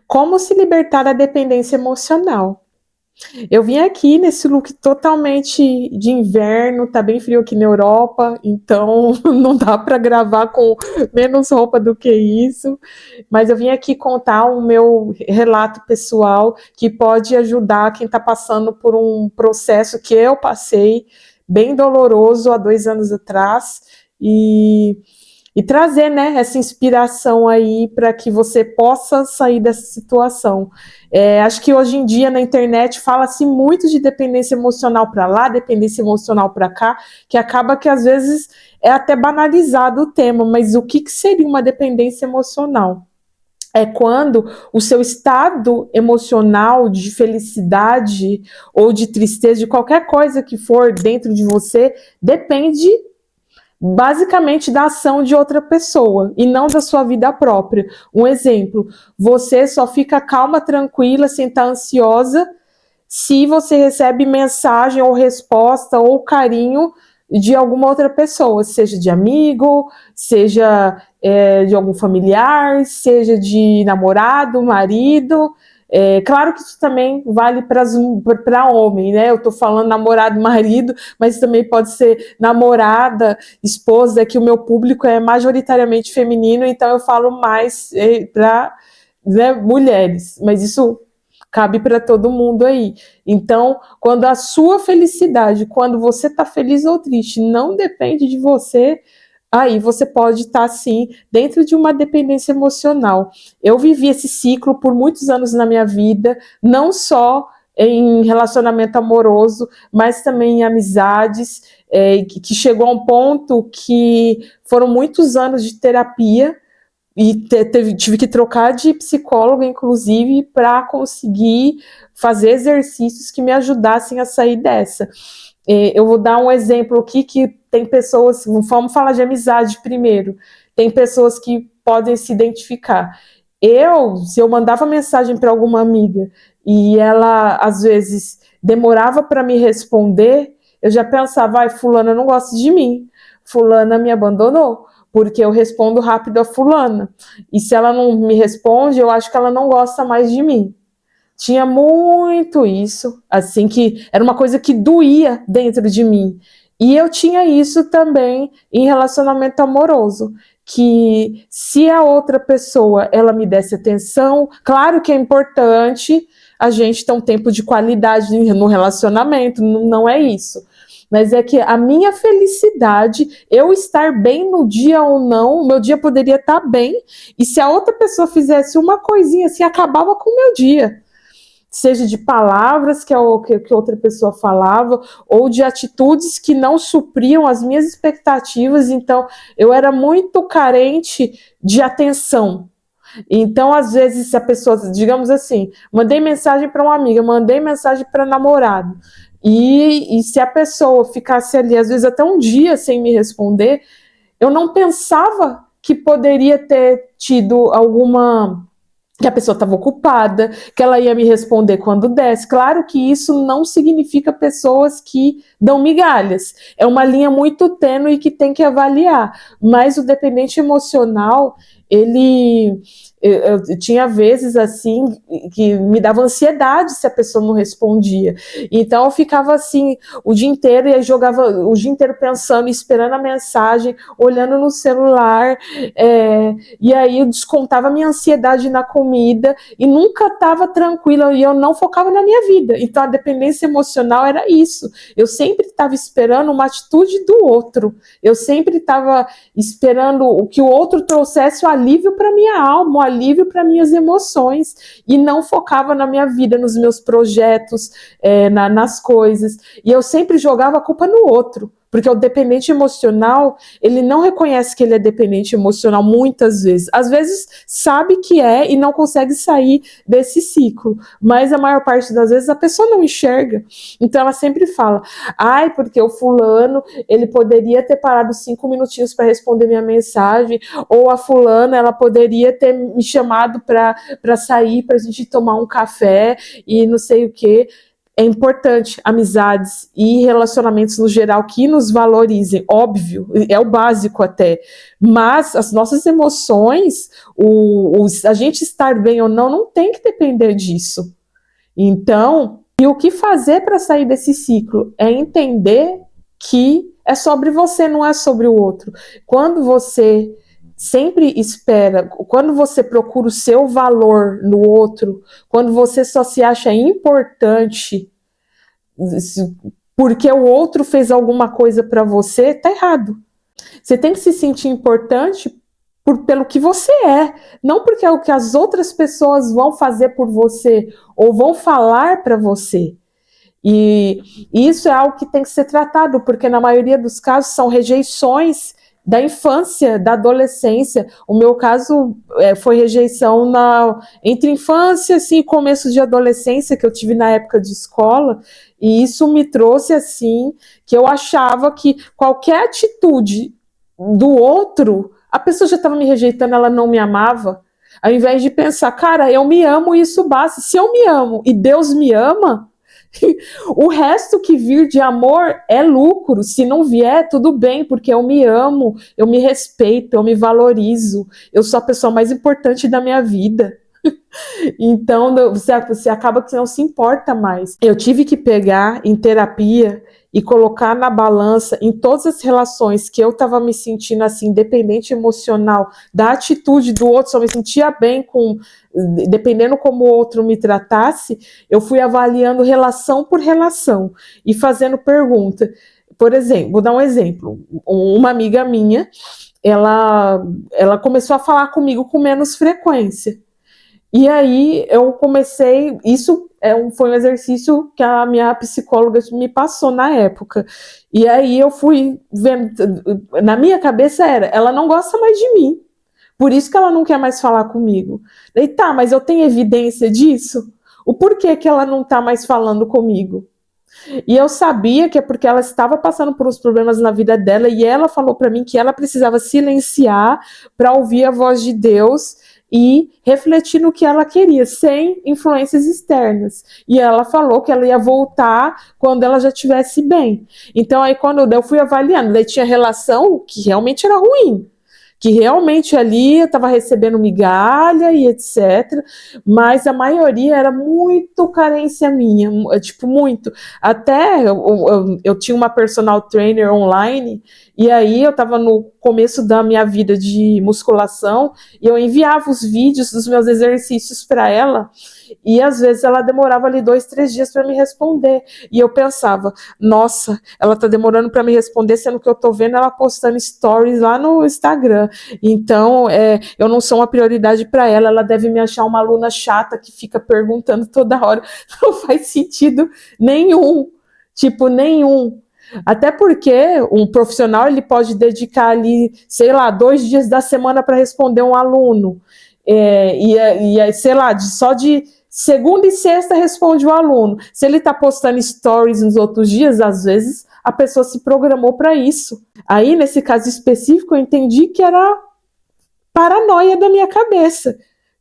Como se libertar da dependência emocional? Eu vim aqui nesse look totalmente de inverno, tá bem frio aqui na Europa, então não dá para gravar com menos roupa do que isso. Mas eu vim aqui contar o meu relato pessoal que pode ajudar quem está passando por um processo que eu passei, bem doloroso há 2 anos atrás. E trazer, né, essa inspiração aí para que você possa sair dessa situação. Acho que hoje em dia na internet fala-se muito de dependência emocional para lá, dependência emocional para cá, que acaba que às vezes é até banalizado o tema, mas o que seria uma dependência emocional? É quando o seu estado emocional de felicidade ou de tristeza, de qualquer coisa que for dentro de você, depende basicamente da ação de outra pessoa e não da sua vida própria. Um exemplo, você só fica calma, tranquila, sem estar ansiosa se você recebe mensagem ou resposta ou carinho de alguma outra pessoa, seja de amigo, seja de algum familiar, seja de namorado, marido. Claro que isso também vale para homem, né? Eu estou falando namorado, marido, mas também pode ser namorada, esposa, que o meu público é majoritariamente feminino, então eu falo mais para, né, mulheres, mas isso cabe para todo mundo aí. Então, quando a sua felicidade, quando você está feliz ou triste, não depende de você, aí você pode estar, sim, dentro de uma dependência emocional. Eu vivi esse ciclo por muitos anos na minha vida, não só em relacionamento amoroso, mas também em amizades, que chegou a um ponto que foram muitos anos de terapia, e tive que trocar de psicóloga, inclusive, para conseguir fazer exercícios que me ajudassem a sair dessa. Eu vou dar um exemplo aqui que tem pessoas, vamos falar de amizade primeiro, tem pessoas que podem se identificar. Se eu mandava mensagem para alguma amiga e ela, às vezes, demorava para me responder, eu já pensava, ai, fulana não gosta de mim, fulana me abandonou, porque eu respondo rápido a fulana. E se ela não me responde, eu acho que ela não gosta mais de mim. Tinha muito isso, assim, que era uma coisa que doía dentro de mim. E eu tinha isso também em relacionamento amoroso, que se a outra pessoa ela me desse atenção, claro que é importante a gente ter um tempo de qualidade no relacionamento, não é isso. Mas é que a minha felicidade, eu estar bem no dia ou não, meu dia poderia estar bem, e se a outra pessoa fizesse uma coisinha assim, acabava com o meu dia, seja de palavras que outra pessoa falava, ou de atitudes que não supriam as minhas expectativas. Então, eu era muito carente de atenção. Então, às vezes, se a pessoa, digamos assim, mandei mensagem para uma amiga, mandei mensagem para namorado, e se a pessoa ficasse ali, às vezes até um dia sem me responder, eu não pensava que poderia ter tido alguma, que a pessoa estava ocupada, que ela ia me responder quando desse. Claro que isso não significa pessoas que dão migalhas. É uma linha muito tênue que tem que avaliar. Mas o dependente emocional, ele. Eu tinha vezes assim que me dava ansiedade se a pessoa não respondia. Então eu ficava assim o dia inteiro e jogava o dia inteiro pensando, esperando a mensagem, olhando no celular, e aí eu descontava minha ansiedade na comida e nunca estava tranquila e eu não focava na minha vida. Então a dependência emocional era isso. Eu sempre estava esperando uma atitude do outro. Eu sempre estava esperando o que o outro trouxesse o alívio para minha alma, o alívio para minhas emoções e não focava na minha vida, nos meus projetos, nas coisas. E eu sempre jogava a culpa no outro. Porque o dependente emocional, ele não reconhece que ele é dependente emocional muitas vezes. Às vezes sabe que é e não consegue sair desse ciclo. Mas a maior parte das vezes a pessoa não enxerga. Então ela sempre fala, ai, porque o fulano, ele poderia ter parado 5 minutinhos para responder minha mensagem, ou a fulana, ela poderia ter me chamado para sair, para a gente tomar um café e não sei o quê. É importante amizades e relacionamentos no geral que nos valorizem, óbvio, é o básico até, mas as nossas emoções, a gente estar bem ou não tem que depender disso. Então, e o que fazer para sair desse ciclo? É entender que é sobre você, não é sobre o outro. Quando você sempre espera, quando você procura o seu valor no outro, quando você só se acha importante porque o outro fez alguma coisa para você, tá errado. Você tem que se sentir importante pelo que você é, não porque é o que as outras pessoas vão fazer por você ou vão falar para você. E isso é algo que tem que ser tratado, porque na maioria dos casos são rejeições da infância, da adolescência. O meu caso foi rejeição entre infância assim, e começo de adolescência, que eu tive na época de escola, e isso me trouxe assim, que eu achava que qualquer atitude do outro, a pessoa já estava me rejeitando, ela não me amava. Ao invés de pensar, cara, eu me amo e isso basta. Se eu me amo e Deus me ama, o resto que vir de amor é lucro. Se não vier, tudo bem, porque eu me amo, eu me respeito, eu me valorizo, eu sou a pessoa mais importante da minha vida. Então você acaba que você não se importa mais. Eu tive que pegar em terapia e colocar na balança em todas as relações que eu estava me sentindo assim, dependente emocional da atitude do outro, só me sentia bem com, dependendo como o outro me tratasse, eu fui avaliando relação por relação e fazendo pergunta. Por exemplo, vou dar um exemplo. Uma amiga minha, ela começou a falar comigo com menos frequência. E aí eu comecei, isso foi um exercício que a minha psicóloga me passou na época. E aí eu fui vendo, na minha cabeça ela não gosta mais de mim, por isso que ela não quer mais falar comigo. E tá, mas eu tenho evidência disso? O porquê que ela não tá mais falando comigo? E eu sabia que é porque ela estava passando por uns problemas na vida dela e ela falou para mim que ela precisava silenciar para ouvir a voz de Deus e refletir no que ela queria, sem influências externas. E ela falou que ela ia voltar quando ela já estivesse bem. Então aí quando eu fui avaliando, daí tinha relação que realmente era ruim, que realmente ali eu estava recebendo migalha e etc, mas a maioria era muito carência minha, tipo, muito. Até eu tinha uma personal trainer online, e aí eu estava no começo da minha vida de musculação, e eu enviava os vídeos dos meus exercícios para ela, e às vezes ela demorava ali 2, 3 dias para me responder, e eu pensava, nossa, ela tá demorando para me responder, sendo que eu tô vendo ela postando stories lá no Instagram, então eu não sou uma prioridade para ela, ela deve me achar uma aluna chata que fica perguntando toda hora, não faz sentido nenhum, tipo, nenhum. Até porque um profissional ele pode dedicar ali, sei lá, 2 dias da semana para responder um aluno, sei lá, só de segunda e sexta responde o aluno. Se ele está postando stories nos outros dias, às vezes a pessoa se programou para isso. Aí, nesse caso específico, eu entendi que era paranoia da minha cabeça,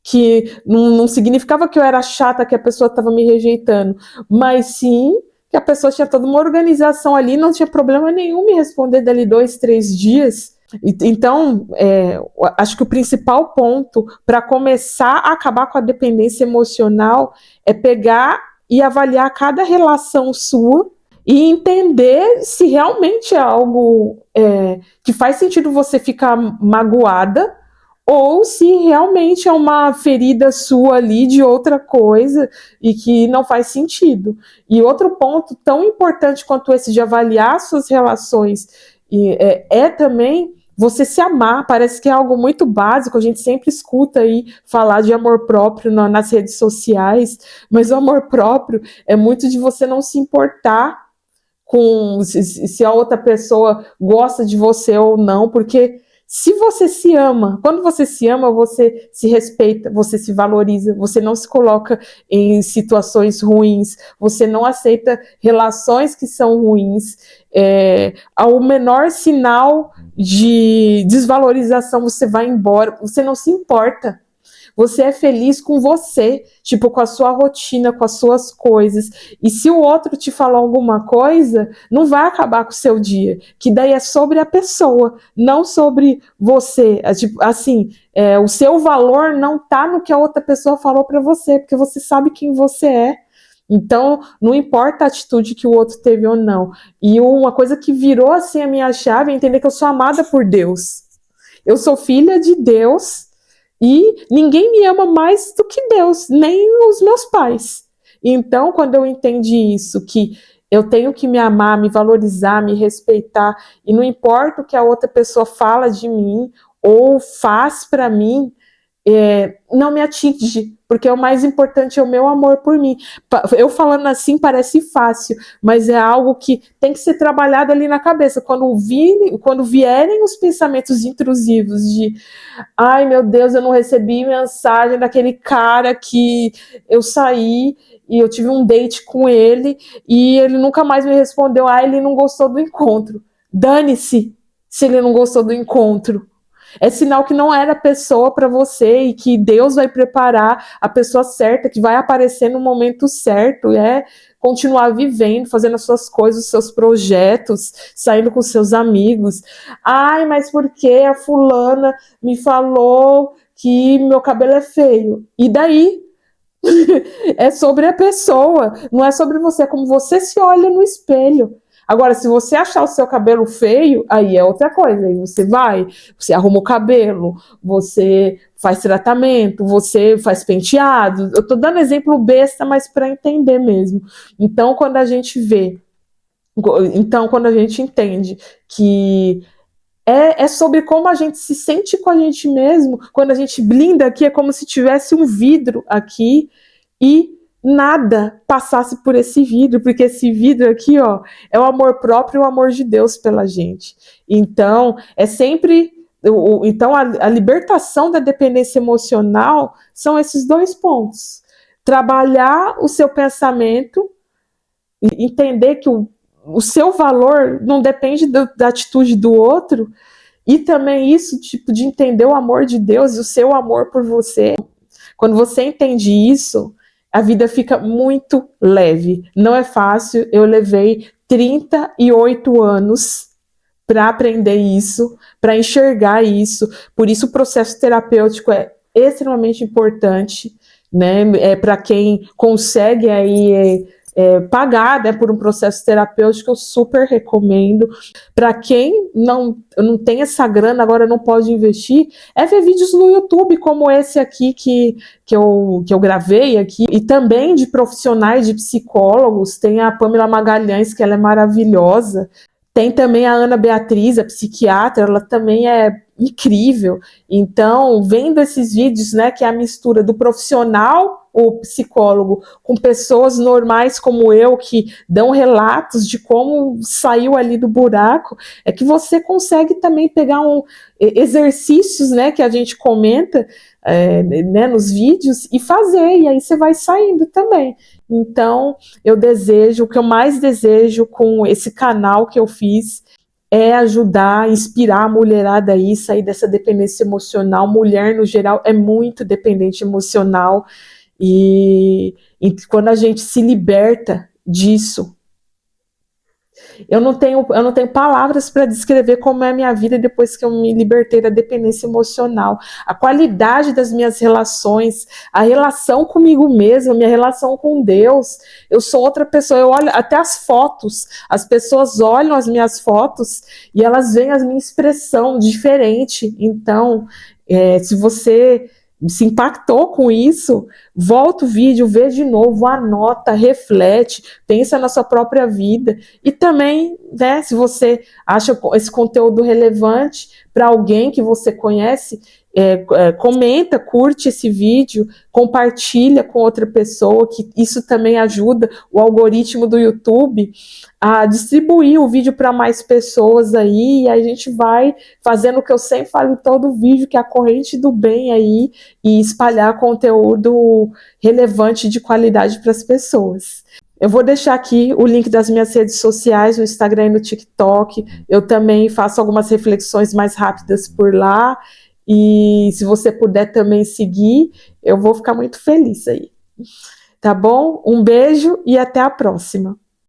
que não significava que eu era chata, que a pessoa estava me rejeitando, mas sim que a pessoa tinha toda uma organização ali, não tinha problema nenhum me responder dali 2, 3 dias. Então, acho que o principal ponto para começar a acabar com a dependência emocional é pegar e avaliar cada relação sua e entender se realmente é algo que faz sentido você ficar magoada ou se realmente é uma ferida sua ali de outra coisa e que não faz sentido. E outro ponto tão importante quanto esse de avaliar suas relações também você se amar. Parece que é algo muito básico, a gente sempre escuta aí falar de amor próprio nas redes sociais, mas o amor próprio é muito de você não se importar com se a outra pessoa gosta de você ou não, porque se você se ama, quando você se ama, você se respeita, você se valoriza, você não se coloca em situações ruins, você não aceita relações que são ruins. Ao menor sinal de desvalorização, você vai embora, você não se importa. você é feliz com você, tipo, com a sua rotina, com as suas coisas. E se o outro te falou alguma coisa, não vai acabar com o seu dia, que daí é sobre a pessoa, não sobre você. Tipo, assim, o seu valor não tá no que a outra pessoa falou para você, porque você sabe quem você é. Então, não importa a atitude que o outro teve ou não. E uma coisa que virou assim a minha chave é entender que eu sou amada por Deus. Eu sou filha de Deus e ninguém me ama mais do que Deus, nem os meus pais. Então, quando eu entendi isso, que eu tenho que me amar, me valorizar, me respeitar, e não importa o que a outra pessoa fala de mim ou faz para mim, não me atinge, porque o mais importante é o meu amor por mim. Eu falando assim parece fácil, mas é algo que tem que ser trabalhado ali na cabeça. Quando vierem os pensamentos intrusivos de ai meu Deus, eu não recebi mensagem daquele cara que eu saí e eu tive um date com ele e ele nunca mais me respondeu, ele não gostou do encontro. Dane-se se ele não gostou do encontro. É sinal que não era a pessoa para você e que Deus vai preparar a pessoa certa, que vai aparecer no momento certo, continuar vivendo, fazendo as suas coisas, os seus projetos, saindo com seus amigos. Ai, mas por que a fulana me falou que meu cabelo é feio? E daí? É sobre a pessoa, não é sobre você, é como você se olha no espelho. Agora, se você achar o seu cabelo feio, aí é outra coisa. Aí você arruma o cabelo, você faz tratamento, você faz penteado. Eu tô dando exemplo besta, mas para entender mesmo. Então, quando a gente entende que é sobre como a gente se sente com a gente mesmo, quando a gente blinda aqui, é como se tivesse um vidro aqui e nada passasse por esse vidro, porque esse vidro aqui, ó, é o amor próprio e o amor de Deus pela gente. Então, é sempre. Então, a libertação da dependência emocional são esses dois pontos. Trabalhar o seu pensamento, entender que o seu valor não depende da atitude do outro, e também isso, tipo, de entender o amor de Deus e o seu amor por você. Quando você entende isso, a vida fica muito leve. Não é fácil, eu levei 38 anos para aprender isso, para enxergar isso. Por isso o processo terapêutico é extremamente importante, né? Para quem consegue aí pagar, né, por um processo terapêutico, eu super recomendo. Para quem não tem essa grana, agora não pode investir, ver vídeos no YouTube como esse aqui que eu gravei aqui, e também de profissionais, de psicólogos. Tem a Pamela Magalhães, que ela é maravilhosa. Tem também a Ana Beatriz, a psiquiatra, ela também é incrível. Então, vendo esses vídeos, né, que é a mistura do profissional, o psicólogo, com pessoas normais como eu, que dão relatos de como saiu ali do buraco, é que você consegue também pegar exercícios, né, que a gente comenta né, nos vídeos e fazer, e aí você vai saindo também. Então, o que eu mais desejo com esse canal que eu fiz é ajudar, inspirar a mulherada aí, sair dessa dependência emocional. Mulher, no geral, é muito dependente emocional, e quando a gente se liberta disso, eu não tenho palavras para descrever como é a minha vida depois que eu me libertei da dependência emocional. A qualidade das minhas relações, a relação comigo mesma, minha relação com Deus. Eu sou outra pessoa, eu olho até as fotos, as pessoas olham as minhas fotos e elas veem a minha expressão diferente. Então, se você se impactou com isso, volta o vídeo, vê de novo, anota, reflete, pensa na sua própria vida. E também, né, se você acha esse conteúdo relevante para alguém que você conhece, comenta, curte esse vídeo, compartilha com outra pessoa, que isso também ajuda o algoritmo do YouTube a distribuir o vídeo para mais pessoas aí, e a gente vai fazendo o que eu sempre falo em todo vídeo, que é a corrente do bem aí, e espalhar conteúdo relevante de qualidade para as pessoas. Eu vou deixar aqui o link das minhas redes sociais, no Instagram e no TikTok. Eu também faço algumas reflexões mais rápidas por lá. E se você puder também seguir, eu vou ficar muito feliz aí. Tá bom? Um beijo e até a próxima.